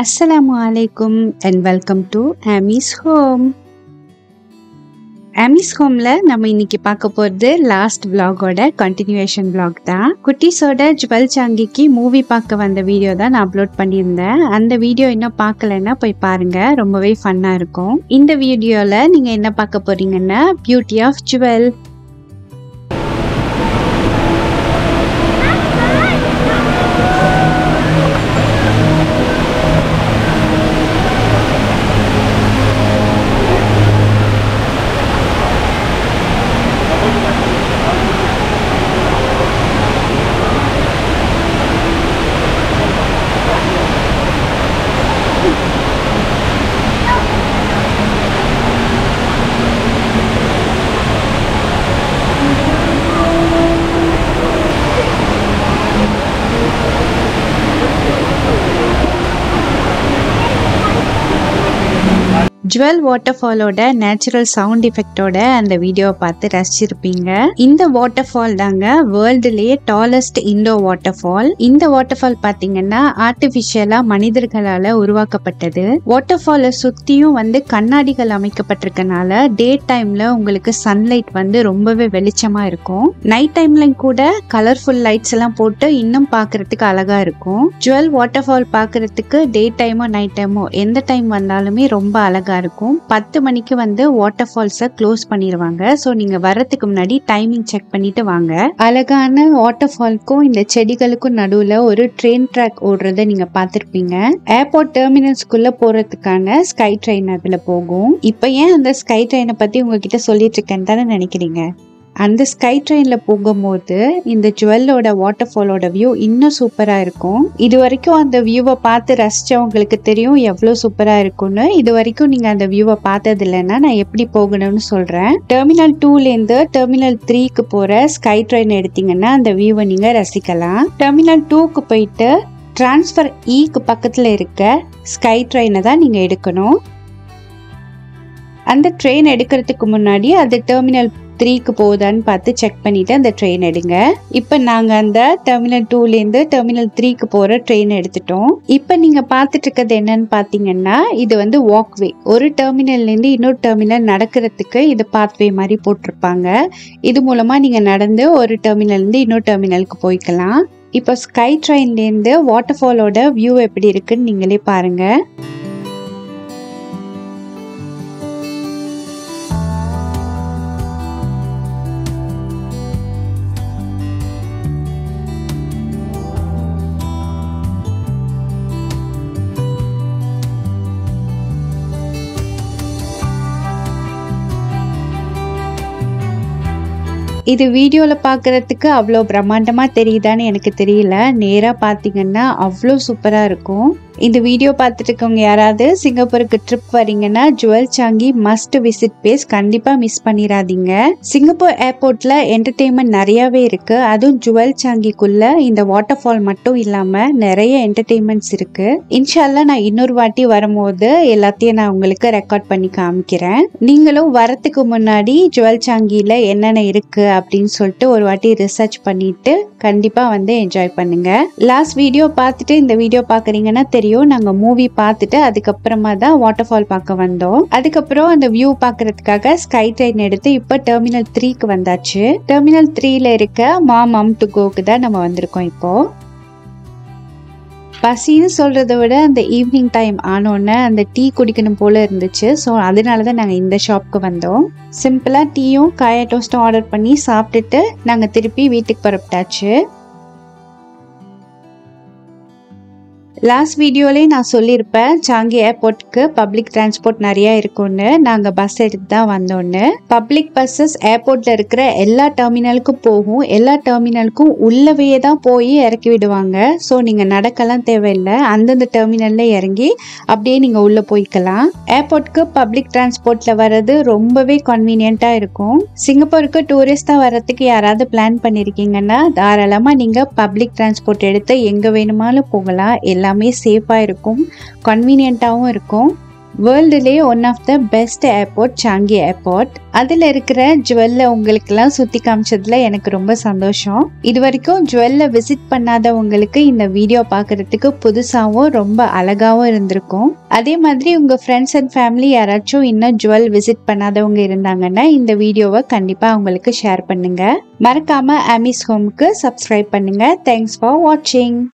Assalamualaikum and welcome to Amy's Home. Amy's Homeல நம்ம இன்னைக்கு பார்க்க போறது லாஸ்ட் vlogோட கண்டினியூவேஷன் vlog தான். குட்டீஸோட ஜுவல் சாங்கிக்கு மூவி பார்க்க வந்த வீடியோ தான் நான் அப்லோட் பண்ணியிருந்தேன். அந்த வீடியோ இன்னும் பார்க்கலன்னா போய் பாருங்க, ரொம்பவே ஃபன்னா இருக்கும். இந்த வீடியோல நீங்க என்ன பார்க்க போறீங்கன்னா பியூட்டி ஆஃப் ஜுவல். ஜுவல் வாட்டர்ஃபாலோட நேச்சுரல் சவுண்ட் எஃபெக்டோட அந்த வீடியோவை பார்த்து ரசிச்சிருப்பீங்க. இந்த வாட்டர்ஃபால் தாங்க வேர்ல்டுலயே டாலஸ்ட் இண்டோர் வாட்டர்ஃபால். இந்த வாட்டர்ஃபால் பாத்தீங்கன்னா ஆர்டிபிஷியலா மனிதர்களால உருவாக்கப்பட்டது. வாட்டர்ஃபாலை சுத்தியும் கண்ணாடிகள் அமைக்கப்பட்டிருக்கனால டே டைம்ல உங்களுக்கு சன்லைட் ரொம்பவே வெளிச்சமா இருக்கும். நைட் டைம்ல கூட கலர்ஃபுல் லைட்ஸ் எல்லாம் போட்டு இன்னும் பாக்குறதுக்கு அழகா இருக்கும். ஜுவல் வாட்டர்ஃபால் பாக்குறதுக்கு டே டைமோ நைட் டைமோ எந்த டைம் வந்தாலுமே ரொம்ப அழகா இருக்கும். 10 மணிக்கு வாட்டர் ஃபால்ஸை க்ளோஸ் பண்ணிடுவாங்க. ஸோ நீங்க வர்றதுக்கு முன்னாடி டைமிங் செக் பண்ணிட்டு வாங்க. அழகான வாட்டர் ஃபால்க்கும் இந்த செடிகளுக்கும் நடுவுல ஒரு ட்ரெயின் ட்ராக் ஓடுறத நீங்க பார்த்திருப்பீங்க. ஏர்போர்ட் டெர்மினல்ஸ்குள்ள போறதுக்கான ஸ்கை ட்ரெயின் அதுல போகும். இப்ப ஏன் அந்த ஸ்கை ட்ரெயினை பத்தி உங்ககிட்ட சொல்லிட்டு இருக்கேன்னு தானே நினைக்கிறீங்க? அந்த ஸ்கை ட்ரெயின்ல போகும்போது இந்த ஜுவல்லோட வாட்டர்ஃபாலோட வியூ இன்னும் சூப்பரா இருக்கும். இது வரைக்கும் அந்த வியூவை பார்த்து ரசிச்சவங்களுக்கு தெரியும் எவ்வளவு சூப்பரா இருக்கும்னு. இது வரைக்கும் நீங்க அந்த வியூவை பார்த்தது இல்லைன்னா நான் எப்படி போகணும்னு சொல்றேன். டெர்மினல் 2ல இருந்து டெர்மினல் 3க்கு போற ஸ்கை ட்ரெயின் எடுத்தீங்கன்னா அந்த வியூவை நீங்க ரசிக்கலாம். டெர்மினல் 2க்கு போயிட்டு டிரான்ஸ்ஃபர் ஈக்கு பக்கத்துல இருக்க ஸ்கை ட்ரெயினை தான் நீங்க எடுக்கணும். அந்த ட்ரெயின் எடுக்கிறதுக்கு முன்னாடி அது டெர்மினல் 3க்கு போகுதான்னு பார்த்து செக் பண்ணிட்டு அந்த ட்ரெயின் எடுங்க. இப்ப நாங்க அந்த டெர்மினல் 2ல இருந்து டெர்மினல் 3க்கு போற ட்ரெயின் எடுத்துட்டோம். இப்ப நீங்க பாத்துட்டு இருக்கிறது என்னன்னு பாத்தீங்கன்னா இது வாக்வே. ஒரு டெர்மினல்ல இருந்து இன்னொரு டெர்மினல் நடக்கிறதுக்கு இது பாத்வே மாதிரி போட்டிருப்பாங்க. இது மூலமா நீங்க நடந்து ஒரு டெர்மினல் இருந்து இன்னொரு டெர்மினலுக்கு போய்க்கலாம். இப்ப ஸ்கை ட்ரெயின்ல இருந்து வாட்டர்ஃபாலோட வியூ எப்படி இருக்குன்னு நீங்களே பாருங்க. இது வீடியோல பாக்குறதுக்கு அவ்வளோ பிரம்மாண்டமா தெரியுதான்னு எனக்கு தெரியல. நேரா பாத்தீங்கன்னா அவ்வளோ சூப்பரா இருக்கும். இந்த வீடியோ பார்த்துட்டு இருக்கவங்க யாராவது சிங்கப்பூருக்கு ட்ரிப் வரீங்கன்னா jewel Changi must visit place, கண்டிப்பா மிஸ் பண்ணிடாதீங்க. சிங்கப்பூர் ஏர்போர்ட்ல என்டர்டெயின்மெண்ட் நிறையவே இருக்கு. அதுவும் ஜுவல் சாங்கிக்குள்ள இந்த வாட்டர் ஃபால் மட்டும் இல்லாம நிறைய என்டர்டெயின்மெண்ட்ஸ் இருக்கு. இன்ஷால்லா நான் இன்னொரு வாட்டி வரும்போது எல்லாத்தையும் நான் உங்களுக்கு ரெக்கார்ட் பண்ணி காமிக்கிறேன். நீங்களும் வரத்துக்கு முன்னாடி ஜுவல் சாங்கில என்னென்ன இருக்கு அப்படின்னு சொல்லிட்டு ஒரு வாட்டி ரிசர்ச் பண்ணிட்டு கண்டிப்பா என்ஜாய் பண்ணுங்க. லாஸ்ட் வீடியோ பார்த்துட்டு இந்த வீடியோ பாக்குறீங்கன்னா நாங்க மூவி பார்த்துட்டு அதுக்கப்புறமா தான் வாட்டர் ஃபால் பார்க்க வந்தோம். அதுக்கப்புறம் அந்த வியூ பார்க்கறதுக்காக ஸ்கை ட்ரெயின் எடுத்து இப்ப டெர்மினல் 3க்கு வந்தாச்சு. டெர்மினல் 3ல இருக்க மாம் டு கோக்கு தான் நம்ம வந்திருக்கோம். இப்போ பசின்னு சொல்றதை விட அந்த ஈவினிங் டைம் ஆனோன்னு அந்த டீ குடிக்கணும் போல இருந்துச்சு. ஸோ அதனாலதான் நாங்க இந்த ஷாப்க்கு வந்தோம். சிம்பிளா டீயும் காயா டோஸ்டும் ஆர்டர் பண்ணி சாப்பிட்டுட்டு நாங்க திருப்பி வீட்டுக்கு புறப்பட்டாச்சு. லாஸ்ட் வீடியோலயே நான் சொல்லியிருப்பேன் சாங்கி ஏர்போர்ட்டுக்கு பப்ளிக் டிரான்ஸ்போர்ட் நிறைய இருக்கும்னு. நாங்க பஸ் எடுத்து தான் வந்தோன்னு. பப்ளிக் பஸ்ஸஸ் ஏர்போர்ட்ல இருக்கிற எல்லா டெர்மினலுக்கும் போகும். எல்லா டெர்மினலுக்கும் உள்ளவே தான் போய் இறக்கி விடுவாங்க. ஸோ நீங்க நடக்கலாம் தேவையில்லை. அந்தந்த டெர்மினல்ல இறங்கி அப்படியே நீங்க உள்ள போய்க்கலாம். ஏர்போர்ட்டுக்கு பப்ளிக் டிரான்ஸ்போர்ட்ல வர்றது ரொம்பவே கன்வீனியன்ட்டா இருக்கும். சிங்கப்பூருக்கு டூரிஸ்டா வர்றதுக்கு யாராவது பிளான் பண்ணிருக்கீங்கன்னா தாராளமா நீங்க பப்ளிக் டிரான்ஸ்போர்ட் எடுத்து எங்க வேணுமாலும் போகலாம். எல்லாமே சேஃபா இருக்கும், கன்வீனியன்ட்டாவும் இருக்கும். வேர்ல்டுலேயே one of the best airport Changi airport. அதில் இருக்கிற ஜுவல்ல உங்களுக்கெல்லாம் சுற்றி காமிச்சதுல எனக்கு ரொம்ப சந்தோஷம். இது வரைக்கும் ஜுவல்ல விசிட் பண்ணாதவங்களுக்கு இந்த வீடியோ பார்க்கறதுக்கு புதுசாகவும் ரொம்ப அழகாகவும் இருந்திருக்கும். அதே மாதிரி உங்கள் ஃப்ரெண்ட்ஸ் அண்ட் ஃபேமிலி யாராச்சும் இன்னும் ஜுவல் விசிட் பண்ணாதவங்க இருந்தாங்கன்னா இந்த வீடியோவை கண்டிப்பாக அவங்களுக்கு ஷேர் பண்ணுங்க. மறக்காம ஆமிஸ் ஹோம்க்கு சப்ஸ்கிரைப் பண்ணுங்க. தேங்க்ஸ் ஃபார் வாட்சிங்.